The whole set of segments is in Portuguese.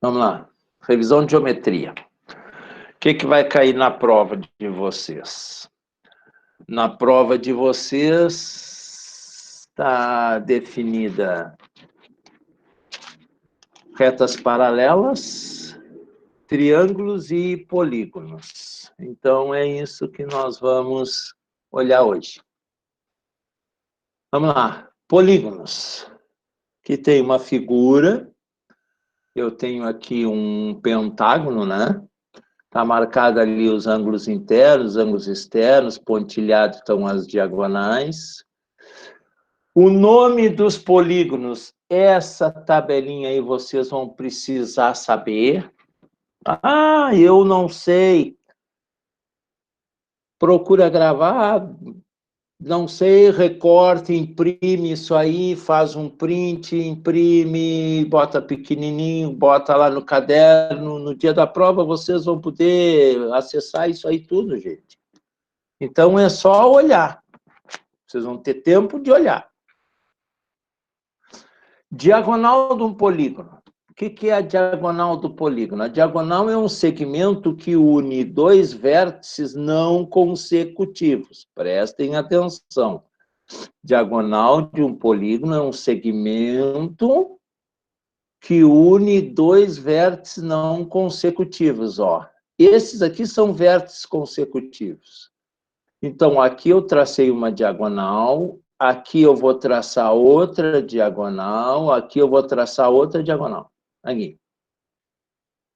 Vamos lá. Revisão de geometria. O que vai cair na prova de vocês? Na prova de vocês está definida retas paralelas, triângulos e polígonos. Então, é isso que nós vamos olhar hoje. Vamos lá. Polígonos. Aqui tem uma figura. Eu tenho aqui um pentágono, né? Está marcado ali os ângulos internos, ângulos externos, pontilhado estão as diagonais. O nome dos polígonos, essa tabelinha aí vocês vão precisar saber. Ah, eu não sei. Procura gravar, não sei, recorta, imprime isso aí, faz um print, imprime, bota pequenininho, bota lá no caderno. No dia da prova vocês vão poder acessar isso aí tudo, gente. Então é só olhar. Vocês vão ter tempo de olhar. Diagonal de um polígono. O que é a diagonal do polígono? A diagonal é um segmento que une dois vértices não consecutivos. Prestem atenção. Diagonal de um polígono é um segmento que une dois vértices não consecutivos. Ó. Esses aqui são vértices consecutivos. Então, aqui eu tracei uma diagonal, aqui eu vou traçar outra diagonal, aqui eu vou traçar outra diagonal. Aqui.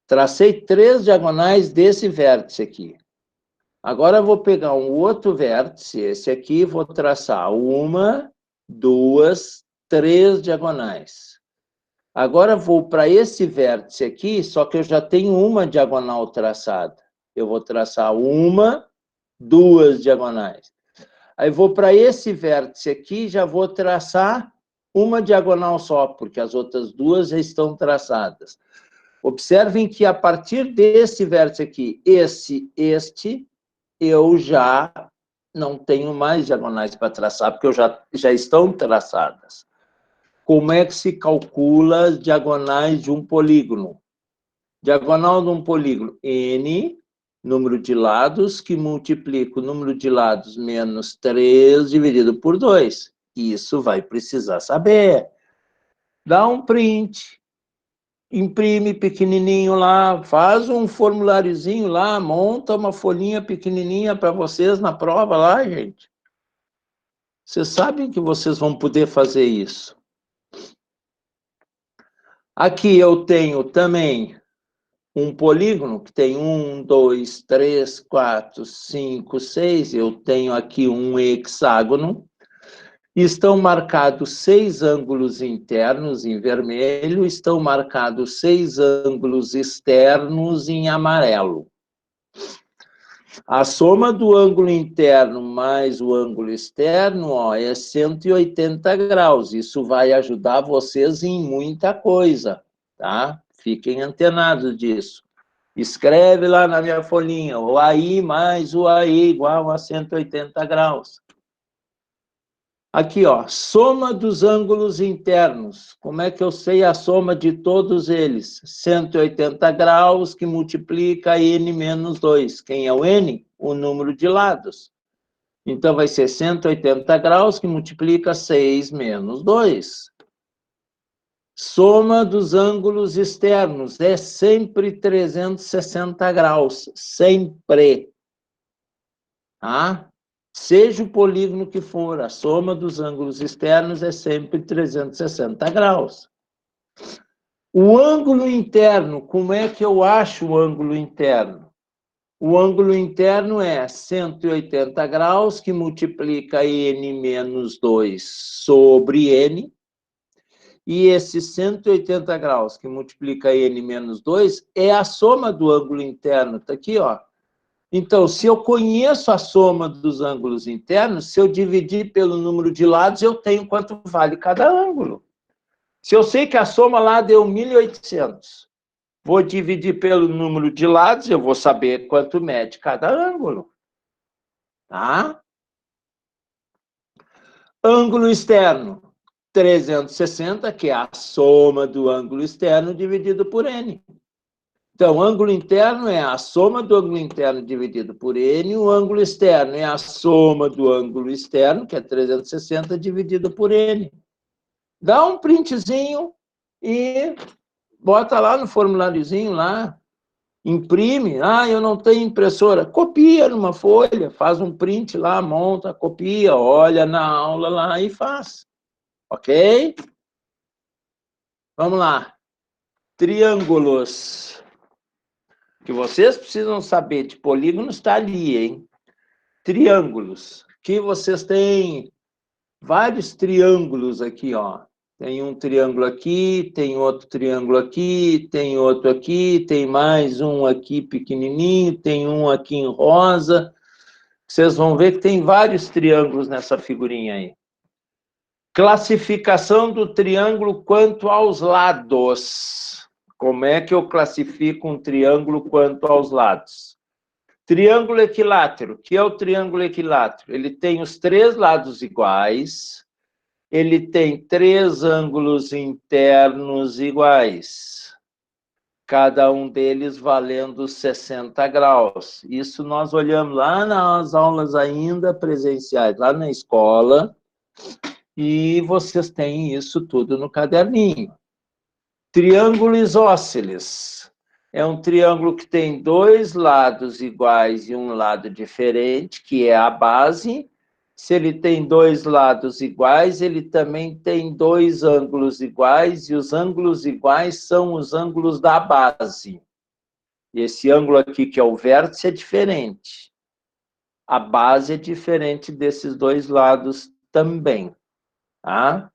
Tracei 3 diagonais desse vértice aqui. Agora eu vou pegar um outro vértice, esse aqui, vou traçar 1, 2, 3 diagonais. Agora vou para esse vértice aqui, só que eu já tenho uma diagonal traçada. Eu vou traçar 1, 2 diagonais. Aí vou para esse vértice aqui, já vou traçar uma diagonal só, porque as outras duas já estão traçadas. Observem que a partir desse vértice aqui, este, eu já não tenho mais diagonais para traçar, porque já estão traçadas. Como é que se calcula as diagonais de um polígono? Diagonal de um polígono, n, número de lados, que multiplica o número de lados menos 3 dividido por 2. Isso vai precisar saber. Dá um print, imprime pequenininho lá, faz um formuláriozinho lá, monta uma folhinha pequenininha para vocês na prova lá, gente. Vocês sabem que vocês vão poder fazer isso. Aqui eu tenho também um polígono que tem 1, 2, 3, 4, 5, 6. Eu tenho aqui um hexágono. Estão marcados 6 ângulos internos em vermelho, estão marcados 6 ângulos externos em amarelo. A soma do ângulo interno mais o ângulo externo, ó, é 180 graus. Isso vai ajudar vocês em muita coisa, tá? Fiquem antenados disso. Escreve lá na minha folhinha, o AI mais o AI igual a 180 graus. Aqui, ó, soma dos ângulos internos. Como é que eu sei a soma de todos eles? 180 graus que multiplica n menos 2. Quem é o n? O número de lados. Então, vai ser 180 graus que multiplica 6 menos 2. Soma dos ângulos externos é sempre 360 graus. Sempre. Tá? Seja o polígono que for, a soma dos ângulos externos é sempre 360 graus. O ângulo interno, como é que eu acho o ângulo interno? O ângulo interno é 180 graus, que multiplica n menos 2 sobre n. E esse 180 graus, que multiplica n menos 2, é a soma do ângulo interno. Está aqui, ó. Então, se eu conheço a soma dos ângulos internos, se eu dividir pelo número de lados, eu tenho quanto vale cada ângulo. Se eu sei que a soma lá deu 1.800, vou dividir pelo número de lados, eu vou saber quanto mede cada ângulo. Tá? Ângulo externo. 360, que é a soma do ângulo externo dividido por n. Então, o ângulo interno é a soma do ângulo interno dividido por n, o ângulo externo é a soma do ângulo externo, que é 360, dividido por n. Dá um printzinho e bota lá no formuláriozinho, lá, imprime. Ah, eu não tenho impressora. Copia numa folha, faz um print lá, monta, copia, olha na aula lá e faz. Ok? Vamos lá. Triângulos. O que vocês precisam saber de polígonos está ali, hein? Triângulos. Aqui vocês têm vários triângulos aqui, ó. Tem um triângulo aqui, tem outro triângulo aqui, tem outro aqui, tem mais um aqui pequenininho, tem um aqui em rosa. Vocês vão ver que tem vários triângulos nessa figurinha aí. Classificação do triângulo quanto aos lados. Como é que eu classifico um triângulo quanto aos lados? Triângulo equilátero. O que é o triângulo equilátero? Ele tem os 3 lados iguais, ele tem 3 ângulos internos iguais, cada um deles valendo 60 graus. Isso nós olhamos lá nas aulas ainda presenciais, lá na escola, e vocês têm isso tudo no caderninho. Triângulo isósceles. É um triângulo que tem 2 lados iguais e um lado diferente, que é a base. Se ele tem 2 lados iguais, ele também tem 2 ângulos iguais, e os ângulos iguais são os ângulos da base. E esse ângulo aqui, que é o vértice, é diferente. A base é diferente desses 2 lados também. Tá?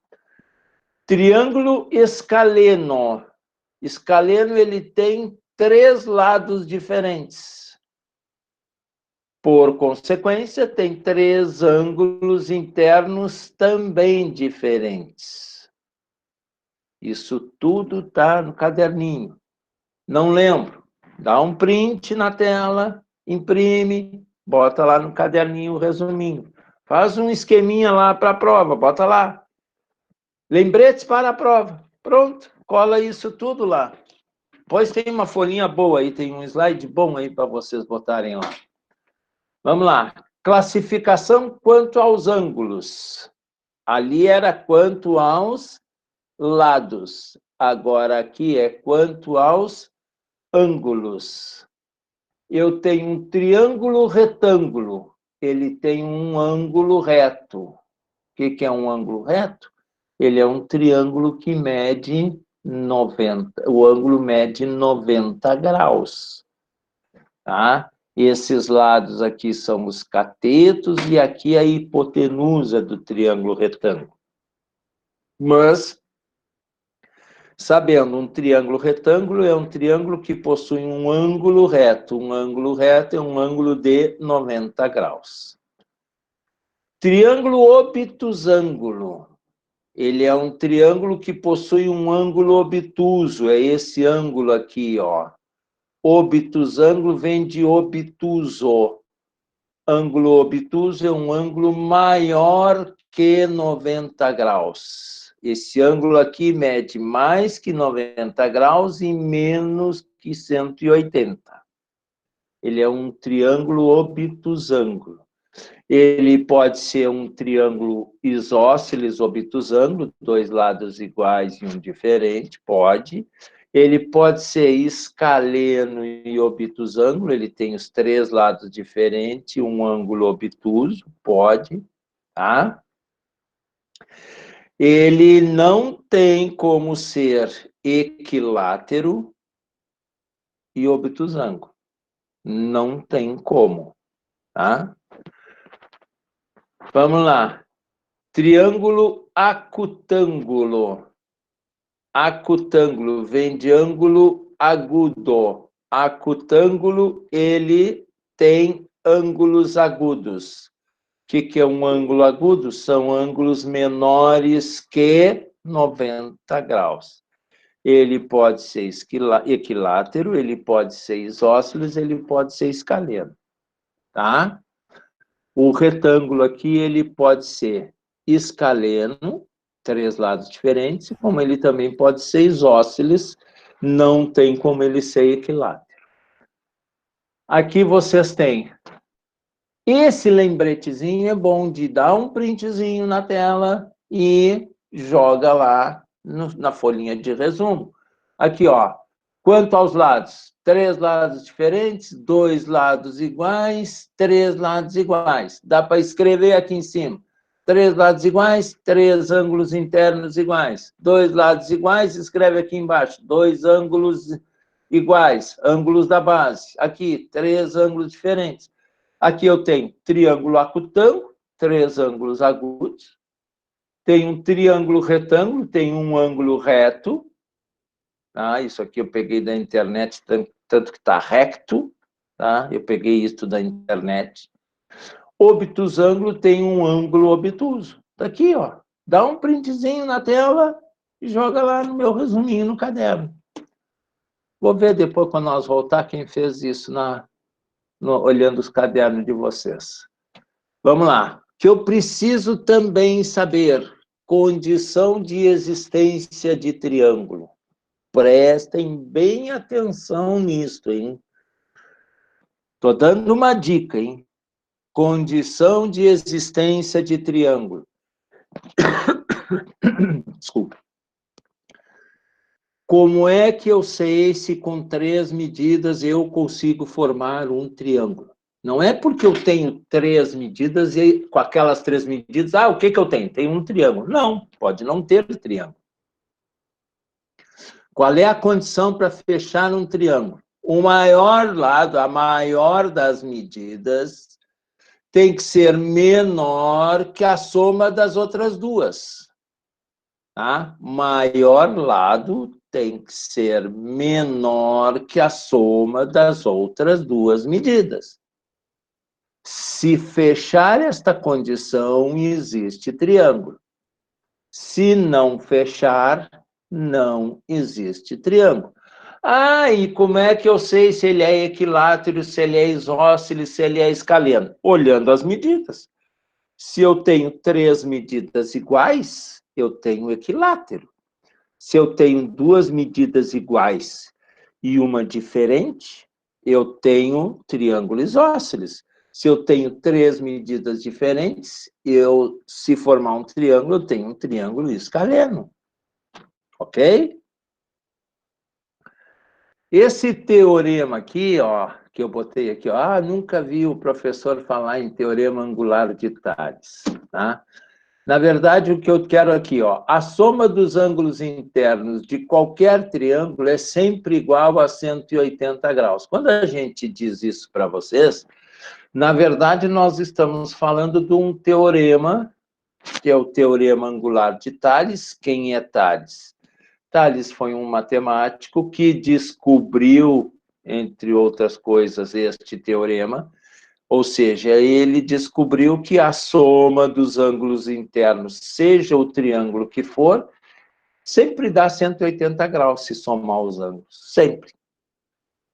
Triângulo escaleno. Escaleno, ele tem 3 lados diferentes. Por consequência, tem 3 ângulos internos também diferentes. Isso tudo está no caderninho. Não lembro. Dá um print na tela, imprime, bota lá no caderninho o resuminho. Faz um esqueminha lá para a prova, bota lá. Lembretes para a prova. Pronto, cola isso tudo lá. Pois tem uma folhinha boa aí, tem um slide bom aí para vocês botarem lá. Vamos lá. Classificação quanto aos ângulos. Ali era quanto aos lados. Agora aqui é quanto aos ângulos. Eu tenho um triângulo retângulo. Ele tem um ângulo reto. O que é um ângulo reto? Ele é um triângulo que mede 90. O ângulo mede 90 graus. Tá? Esses lados aqui são os catetos e aqui a hipotenusa do triângulo retângulo. Mas, sabendo, um triângulo retângulo é um triângulo que possui um ângulo reto. Um ângulo reto é um ângulo de 90 graus. Triângulo obtusângulo. Ele é um triângulo que possui um ângulo obtuso. É esse ângulo aqui, ó. Obtusângulo vem de obtuso. Ângulo obtuso é um ângulo maior que 90 graus. Esse ângulo aqui mede mais que 90 graus e menos que 180. Ele é um triângulo obtusângulo. Ele pode ser um triângulo isósceles obtusângulo, 2 lados iguais e um diferente, pode. Ele pode ser escaleno e obtusângulo, ele tem os 3 lados diferentes, um ângulo obtuso, pode, tá? Ele não tem como ser equilátero e obtusângulo. Não tem como, tá? Vamos lá. Triângulo acutângulo. Acutângulo vem de ângulo agudo. Acutângulo, ele tem ângulos agudos. O que é um ângulo agudo? São ângulos menores que 90 graus. Ele pode ser equilátero, ele pode ser isósceles, ele pode ser escaleno. Tá? O retângulo aqui, ele pode ser escaleno, 3 lados diferentes, como ele também pode ser isósceles, não tem como ele ser equilátero. Aqui vocês têm. Esse lembretezinho é bom de dar um printzinho na tela e joga lá na folhinha de resumo. Aqui, ó. Quanto aos lados? 3 lados diferentes, 2 lados iguais, 3 lados iguais. Dá para escrever aqui em cima. 3 lados iguais, 3 ângulos internos iguais. 2 lados iguais, escreve aqui embaixo. 2 ângulos iguais, ângulos da base. Aqui, 3 ângulos diferentes. Aqui eu tenho triângulo acutângulo, 3 ângulos agudos. Tem um triângulo retângulo, tem um ângulo reto. Tá? Isso aqui eu peguei da internet, tanto que está recto. Tá? Eu peguei isso da internet. Obtusângulo tem um ângulo obtuso. Está aqui, ó. Dá um printzinho na tela e joga lá no meu resuminho no caderno. Vou ver depois, quando nós voltar, quem fez isso olhando os cadernos de vocês. Vamos lá. Que eu preciso também saber condição de existência de triângulo. Prestem bem atenção nisso, hein? Estou dando uma dica, hein? Condição de existência de triângulo. Desculpa. Como é que eu sei se com 3 medidas eu consigo formar um triângulo? Não é porque eu tenho 3 medidas e com aquelas 3 medidas, o que eu tenho? Tenho um triângulo. Não, pode não ter triângulo. Qual é a condição para fechar um triângulo? O maior lado, a maior das medidas, tem que ser menor que a soma das outras duas. Tá? Maior lado tem que ser menor que a soma das outras duas medidas. Se fechar esta condição, existe triângulo. Se não fechar, não existe triângulo. E como é que eu sei se ele é equilátero, se ele é isósceles, se ele é escaleno? Olhando as medidas. Se eu tenho 3 medidas iguais, eu tenho equilátero. Se eu tenho 2 medidas iguais e uma diferente, eu tenho triângulo isósceles. Se eu tenho 3 medidas diferentes, se formar um triângulo, eu tenho um triângulo escaleno. Ok? Esse teorema aqui, ó, que eu botei aqui, ó, nunca vi o professor falar em teorema angular de Tales, tá? Na verdade, o que eu quero aqui, ó, a soma dos ângulos internos de qualquer triângulo é sempre igual a 180 graus. Quando a gente diz isso para vocês, na verdade, nós estamos falando de um teorema, que é o teorema angular de Tales. Quem é Tales? Tales foi um matemático que descobriu, entre outras coisas, este teorema. Ou seja, ele descobriu que a soma dos ângulos internos, seja o triângulo que for, sempre dá 180 graus se somar os ângulos, sempre.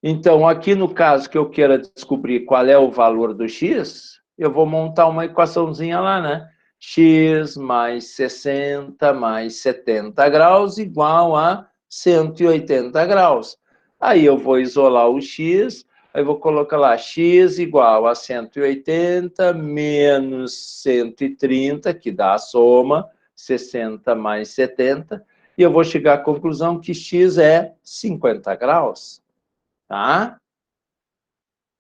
Então, aqui no caso que eu queira descobrir qual é o valor do x, eu vou montar uma equaçãozinha lá, né? X mais 60 mais 70 graus igual a 180 graus. Aí eu vou isolar o x, aí vou colocar lá x igual a 180 menos 130, que dá a soma, 60 mais 70, e eu vou chegar à conclusão que x é 50 graus. Tá?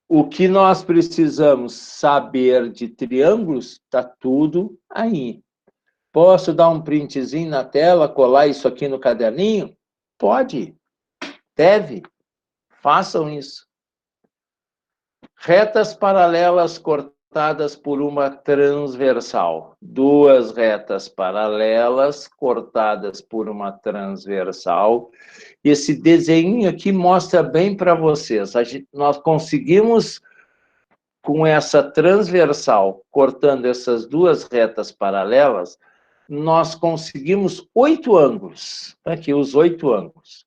O que nós precisamos saber de triângulos, está tudo aí. Posso dar um printzinho na tela, colar isso aqui no caderninho? Pode, deve, façam isso. Retas paralelas cortadas por uma transversal. 2 retas paralelas cortadas por uma transversal. Esse desenho aqui mostra bem para vocês. Nós conseguimos, com essa transversal, cortando essas 2 retas paralelas, nós conseguimos 8 ângulos. Aqui, os 8 ângulos.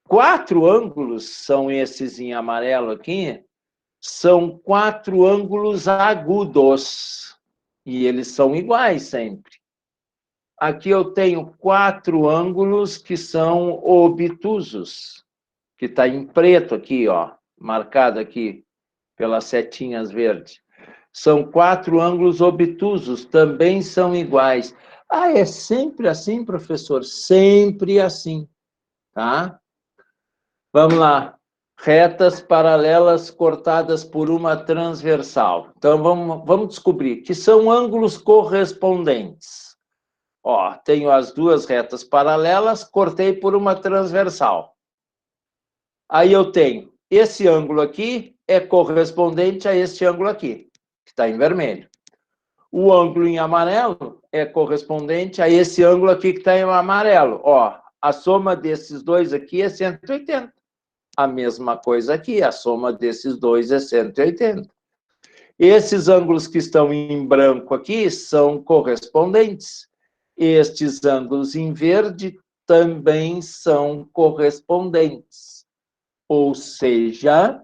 4 ângulos são esses em amarelo aqui, são 4 ângulos agudos. E eles são iguais sempre. aqui eu tenho 4 ângulos que são obtusos, que está em preto aqui, ó, marcado aqui pelas setinhas verdes. São 4 ângulos obtusos, também são iguais. Ah, é sempre assim, professor? Sempre assim, tá? Vamos lá. Retas paralelas cortadas por uma transversal. Então, vamos descobrir que são ângulos correspondentes. Ó, tenho as 2 retas paralelas, cortei por uma transversal. Aí eu tenho esse ângulo aqui é correspondente a este ângulo aqui, que está em vermelho. O ângulo em amarelo é correspondente a esse ângulo aqui que está em amarelo. Ó, a soma desses dois aqui é 180. A mesma coisa aqui, a soma desses dois é 180. Esses ângulos que estão em branco aqui são correspondentes. Estes ângulos em verde também são correspondentes. Ou seja,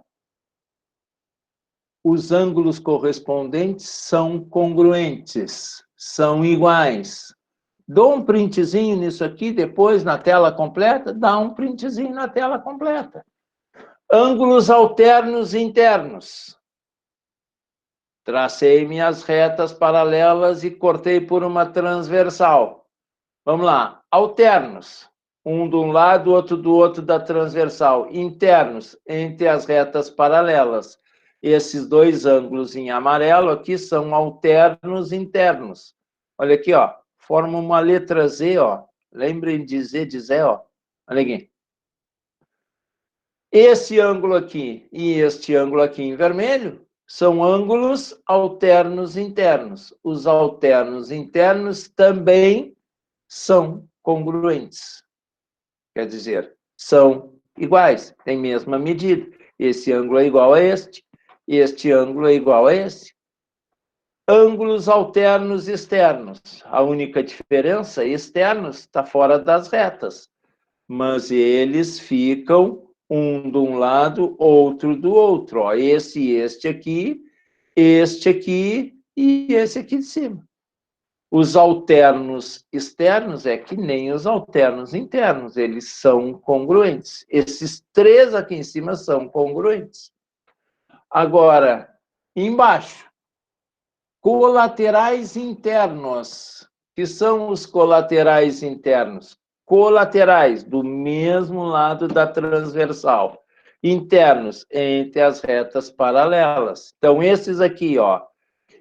os ângulos correspondentes são congruentes, são iguais. Dou um printzinho nisso aqui, depois na tela completa, dá um printzinho na tela completa. Ângulos alternos internos. Tracei minhas retas paralelas e cortei por uma transversal. Vamos lá. Alternos. Um de um lado, outro do outro da transversal. Internos, entre as retas paralelas. Esses 2 ângulos em amarelo aqui são alternos internos. Olha aqui, ó. Forma uma letra Z, ó. Lembrem de Z, de Zé, ó. Olha aqui. Esse ângulo aqui e este ângulo aqui em vermelho são ângulos alternos internos. Os alternos internos também são congruentes. Quer dizer, são iguais, têm mesma medida. Esse ângulo é igual a este ângulo é igual a esse. Ângulos alternos externos. A única diferença, externos, está fora das retas. Mas eles ficam um de um lado, outro do outro. Ó, este aqui e esse aqui de cima. Os alternos externos é que nem os alternos internos, eles são congruentes. Esses 3 aqui em cima são congruentes. Agora, embaixo, colaterais internos. Que são os colaterais internos? Colaterais, do mesmo lado da transversal. Internos, entre as retas paralelas. Então, esses aqui, ó.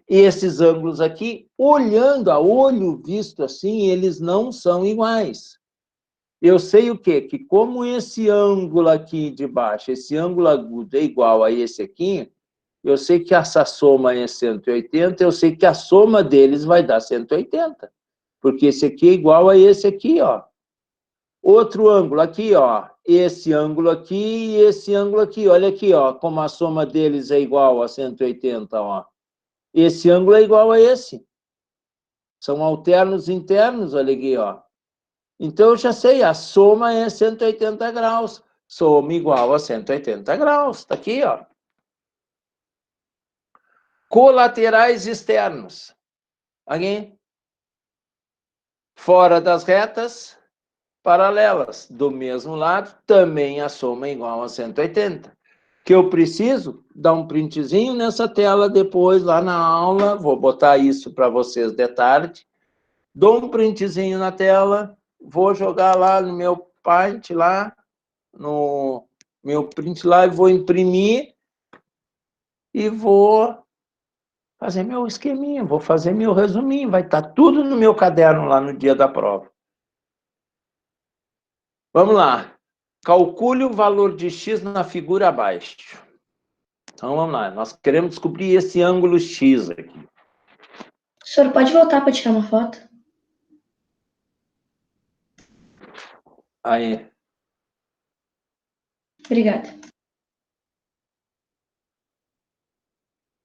Esses ângulos aqui, olhando a olho visto assim, eles não são iguais. Eu sei o quê? Que como esse ângulo aqui de baixo, esse ângulo agudo é igual a esse aqui, eu sei que essa soma é 180, eu sei que a soma deles vai dar 180. Porque esse aqui é igual a esse aqui, ó. Outro ângulo aqui, ó. Esse ângulo aqui e esse ângulo aqui. Olha aqui, ó, como a soma deles é igual a 180, ó. Esse ângulo é igual a esse. São alternos internos, olha aqui, ó. Então, eu já sei, a soma é 180 graus. Soma igual a 180 graus. Está aqui, ó. Colaterais externos. Aqui. Fora das retas paralelas. Do mesmo lado, também a soma é igual a 180. Que eu preciso dar um printzinho nessa tela depois, lá na aula. Vou botar isso para vocês de tarde. Dou um printzinho na tela, vou jogar lá no meu Paint, lá, no meu print lá, e vou imprimir e vou fazer meu esqueminha, vou fazer meu resuminho, vai estar tudo no meu caderno lá no dia da prova. Vamos lá. Calcule o valor de x na figura abaixo. Então, vamos lá. Nós queremos descobrir esse ângulo x aqui. O senhor pode voltar para tirar uma foto? Aí. Obrigada.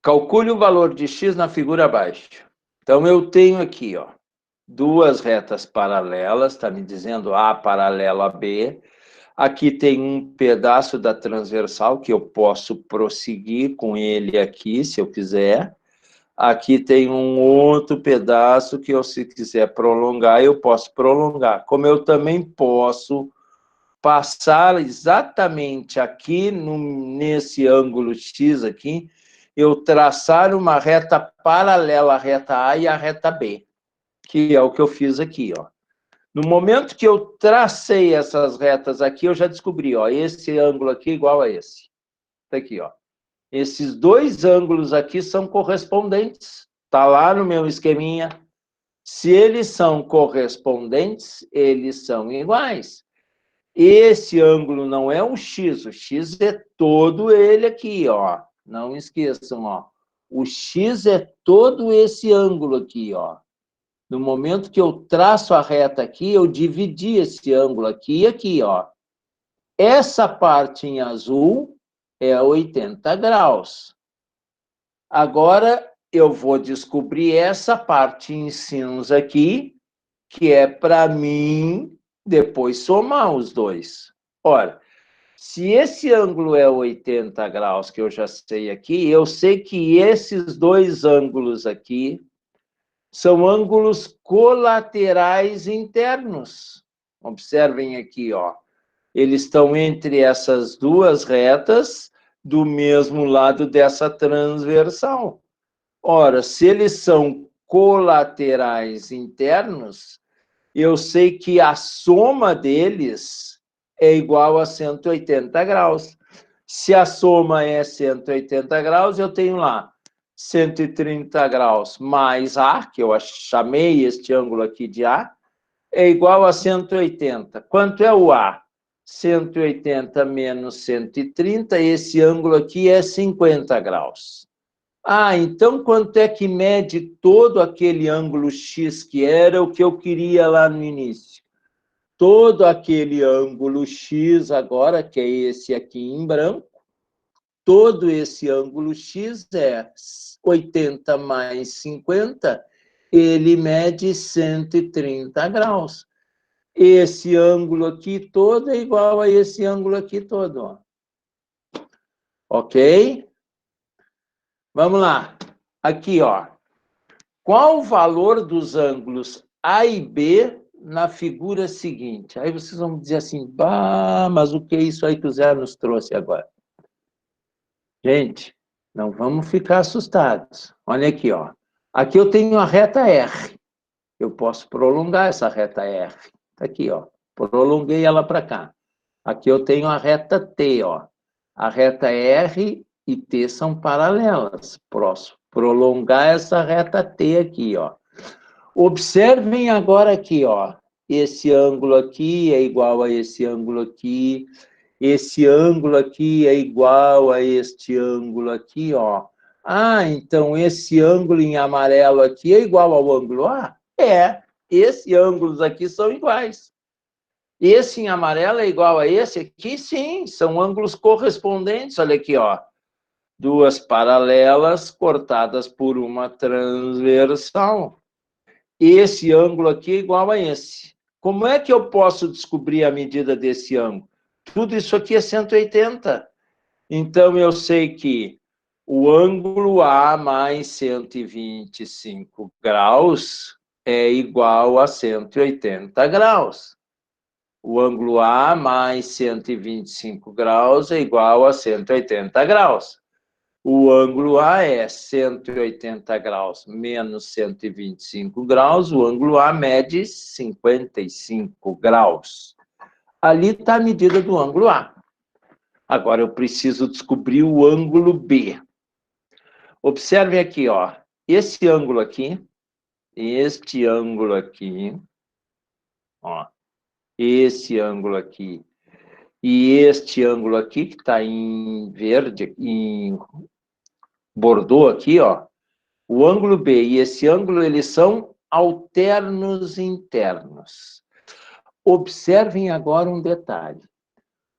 Calcule o valor de x na figura abaixo. Então, eu tenho aqui, ó, 2 retas paralelas, está me dizendo A paralelo a B. Aqui tem um pedaço da transversal que eu posso prosseguir com ele aqui, se eu quiser. Aqui tem um outro pedaço que eu, se quiser prolongar, eu posso prolongar. Como eu também posso passar exatamente aqui, nesse ângulo X aqui, eu traçar uma reta paralela à reta A e à reta B, que é o que eu fiz aqui, ó. No momento que eu tracei essas retas aqui, eu já descobri, ó, esse ângulo aqui é igual a esse. Tá aqui, ó. Esses dois ângulos aqui são correspondentes. Tá lá no meu esqueminha. Se eles são correspondentes, eles são iguais. Esse ângulo não é um X, o X é todo ele aqui, ó. Não esqueçam, ó. O X é todo esse ângulo aqui, ó. No momento que eu traço a reta aqui, eu dividi esse ângulo aqui e aqui, ó. Essa parte em azul é 80 graus. Agora, eu vou descobrir essa parte em cinza aqui, que é para mim depois somar os dois. Ora, se esse ângulo é 80 graus, que eu já sei aqui, eu sei que esses dois ângulos aqui são ângulos colaterais internos. Observem aqui, ó. Eles estão entre essas duas retas, do mesmo lado dessa transversal. Ora, se eles são colaterais internos, eu sei que a soma deles é igual a 180 graus. Se a soma é 180 graus, eu tenho lá 130 graus mais A, que eu chamei este ângulo aqui de A, é igual a 180. Quanto é o A? 180 menos 130, esse ângulo aqui é 50 graus. Ah, então quanto é que mede todo aquele ângulo X, que era o que eu queria lá no início? Todo aquele ângulo X agora, que é esse aqui em branco, todo esse ângulo X é 80 mais 50, ele mede 130 graus. Esse ângulo aqui todo é igual a esse ângulo aqui todo, ó. Ok? Vamos lá. Aqui, ó. Qual o valor dos ângulos A e B na figura seguinte? Aí vocês vão dizer assim, bah, mas o que é isso aí que o Zé nos trouxe agora? Gente, não vamos ficar assustados. Olha aqui, ó. Aqui eu tenho a reta R. Eu posso prolongar essa reta R. Tá aqui, ó. Prolonguei ela para cá. Aqui eu tenho a reta T, ó. A reta R e T são paralelas. Posso prolongar essa reta T aqui, ó. Observem agora aqui, ó. Esse ângulo aqui é igual a esse ângulo aqui. Esse ângulo aqui é igual a este ângulo aqui, ó. Ah, então esse ângulo em amarelo aqui é igual ao ângulo A? É. Esses ângulos aqui são iguais. Esse em amarelo é igual a esse aqui? Sim, são ângulos correspondentes. Olha aqui, ó. Duas paralelas cortadas por uma transversal. Esse ângulo aqui é igual a esse. Como é que eu posso descobrir a medida desse ângulo? Tudo isso aqui é 180. Então, eu sei que o ângulo A mais 125 graus é igual a 180 graus. O ângulo A mais 125 graus é igual a 180 graus. O ângulo A é 180 graus menos 125 graus, o ângulo A mede 55 graus. Ali está a medida do ângulo A. Agora eu preciso descobrir o ângulo B. Observem aqui, ó. Esse ângulo aqui, este ângulo aqui, ó. Esse ângulo aqui e este ângulo aqui, que está em verde, em bordô aqui, ó. O ângulo B e esse ângulo, eles são alternos internos. Observem agora um detalhe.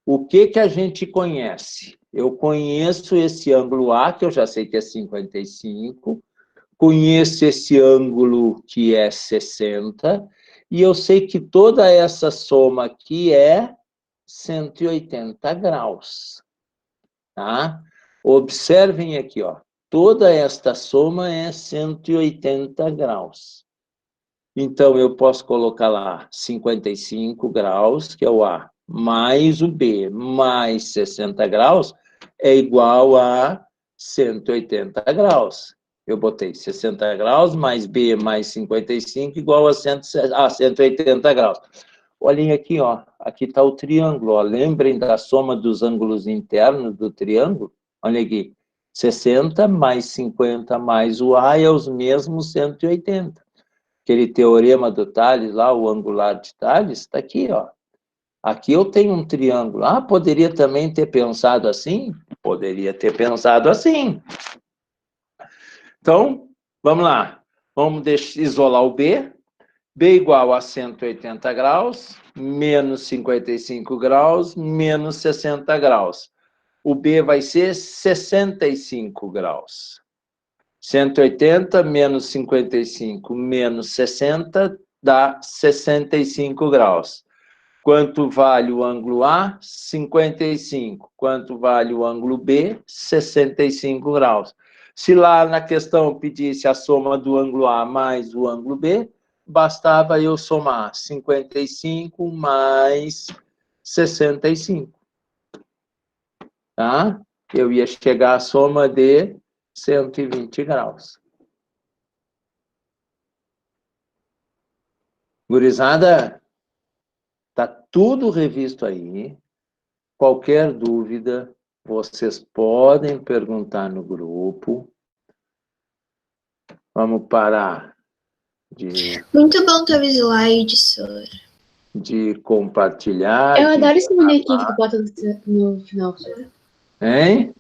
O que a gente conhece? Eu conheço esse ângulo A, que eu já sei que é 55, conheço esse ângulo que é 60, e eu sei que toda essa soma aqui é 180 graus. Tá? Observem aqui, ó. toda esta soma é 180 graus. Então, eu posso colocar lá 55 graus, que é o A, mais o B, mais 60 graus, é igual a 180 graus. Eu botei 60 graus, mais B, mais 55, igual a 180 graus. Olhem aqui, ó. Aqui está o triângulo, ó. Lembrem da soma dos ângulos internos do triângulo? Olha aqui. 60 mais 50 mais o A é os mesmos 180. Aquele teorema do Tales lá, o angular de Tales, está aqui, ó. Aqui eu tenho um triângulo. Ah, poderia também ter pensado assim? Poderia ter pensado assim. Então, vamos lá. Vamos isolar o B. B igual a 180 graus, menos 55 graus, menos 60 graus. O B vai ser 65 graus. 180 menos 55 menos 60 dá 65 graus. Quanto vale o ângulo A? 55. Quanto vale o ângulo B? 65 graus. Se lá na questão pedisse a soma do ângulo A mais o ângulo B, bastava eu somar 55 mais 65. Tá? Eu ia chegar à soma de 120 graus. Gurizada, tá tudo revisto aí. Qualquer dúvida, vocês podem perguntar no grupo. Vamos parar de... Muito bom ter o slide, senhor. De compartilhar. Eu adoro esse bonequinho que bota no final, senhor. Hein?